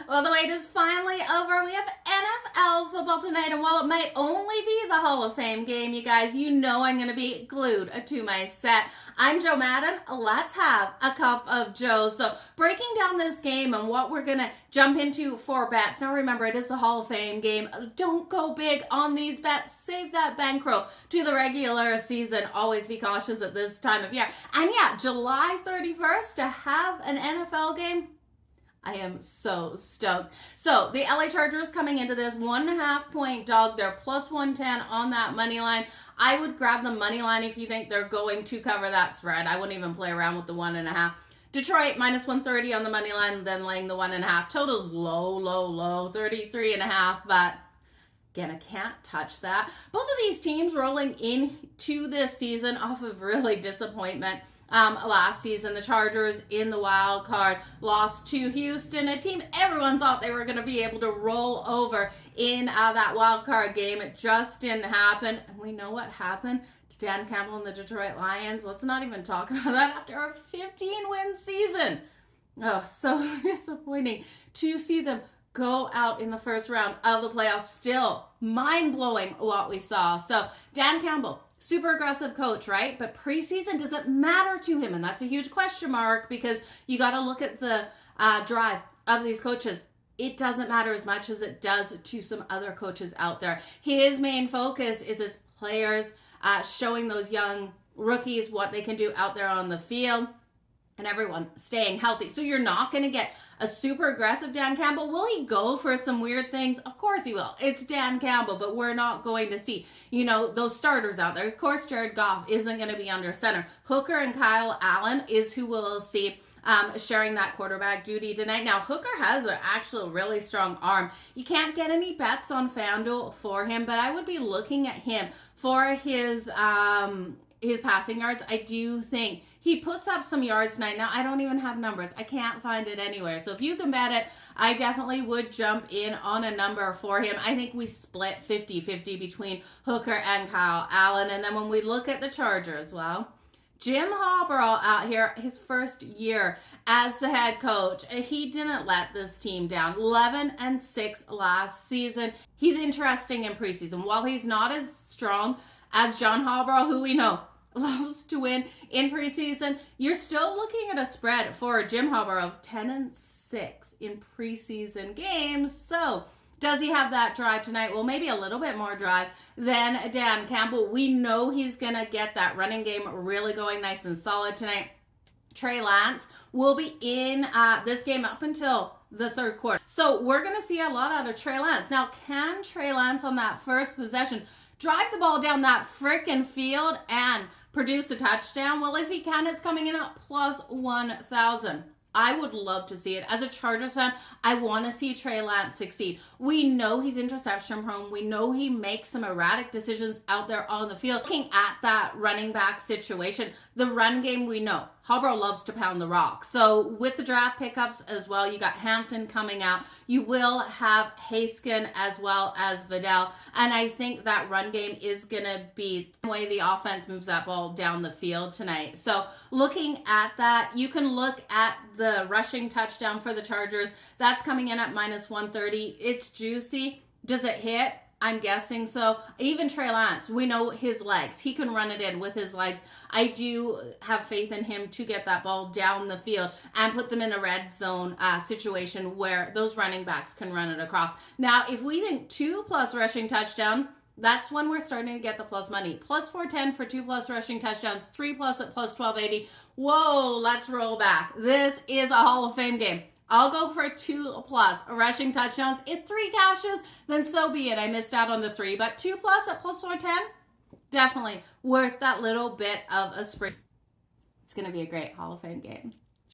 Well, the wait is finally over. We have NFL football tonight, and while it might only be the Hall of Fame game, you guys, you know I'm going to be glued to my set. I'm Jo Madden. Let's have a cup of Joe. So breaking down this game and what we're going to jump into for bets. Now remember, it is the Hall of Fame game. Don't go big on these bets. Save that bankroll to the regular season. Always be cautious at this time of year. And yeah, July 31st to have an NFL game. I am so stoked. So the LA Chargers coming into this 1.5 point dog. They're plus 110 on that money line. I would grab the money line if you think they're going to cover that spread. I wouldn't even play around with the 1.5. Detroit minus 130 on the money line, then laying the 1.5. Total's low, 33.5. But again, I can't touch that. Both of these teams rolling into this season off of really disappointment. Last season, the Chargers in the wild card lost to Houston, a team everyone thought they were going to be able to roll over in that wild card game. It just didn't happen. And we know what happened to Dan Campbell and the Detroit Lions. Let's not even talk about that after a 15-win season. Oh, so disappointing to see them go out in the first round of the playoffs. Still mind-blowing what we saw. So Dan Campbell, super aggressive coach, right? But preseason, does it matter to him? And that's a huge question mark because you got to look at the drive of these coaches. It doesn't matter as much as it does to some other coaches out there. His main focus is his players, showing those young rookies what they can do out there on the field, and everyone staying healthy. So you're not going to get a super aggressive Dan Campbell. Will he go for some weird things? Of course he will. It's Dan Campbell, but we're not going to see, those starters out there. Of course, Jared Goff isn't going to be under center. Hooker and Kyle Allen is who we'll see sharing that quarterback duty tonight. Now, Hooker has an actual really strong arm. You can't get any bets on FanDuel for him, but I would be looking at him for his passing yards. I do think he puts up some yards tonight. Now, I don't even have numbers. I can't find it anywhere. So if you can bet it, I definitely would jump in on a number for him. I think we split 50-50 between Hooker and Kyle Allen. And then when we look at the Chargers, well, Jim Harbaugh out here, his first year as the head coach, he didn't let this team down. 11-6 last season. He's interesting in preseason. While he's not as strong as John Harbaugh, who we know loves to win in preseason, you're still looking at a spread for Jim Harbaugh of 10-6 in preseason games. So does he have that drive tonight? Well, maybe a little bit more drive than Dan Campbell. We know he's going to get that running game really going nice and solid tonight. Trey Lance will be in this game up until the third quarter. So we're going to see a lot out of Trey Lance. Now, can Trey Lance on that first possession drive the ball down that frickin' field and produce a touchdown? Well, if he can, it's coming in at plus 1,000. I would love to see it. As a Chargers fan, I want to see Trey Lance succeed. We know he's interception prone. We know he makes some erratic decisions out there on the field. Looking at that running back situation, the run game, we know Harbaugh loves to pound the rock. So with the draft pickups as well, you got Hampton coming out. You will have Haskin as well as Vidal. And I think that run game is going to be the way the offense moves that ball down the field tonight. So looking at that, you can look at the rushing touchdown for the Chargers. That's coming in at minus 130. It's juicy. Does it hit? I'm guessing so. Even Trey Lance, we know his legs. He can run it in with his legs. I do have faith in him to get that ball down the field and put them in a red zone situation where those running backs can run it across. Now, if we think 2+ rushing touchdown, that's when we're starting to get the plus money. Plus 410 for 2+ rushing touchdowns, 3+ at plus 1280. Whoa, let's roll back. This is a Hall of Fame game. I'll go for 2+ rushing touchdowns. If 3 cashes, then so be it. I missed out on the 3, but 2+ at plus 410, definitely worth that little bit of a sprint. It's going to be a great Hall of Fame game.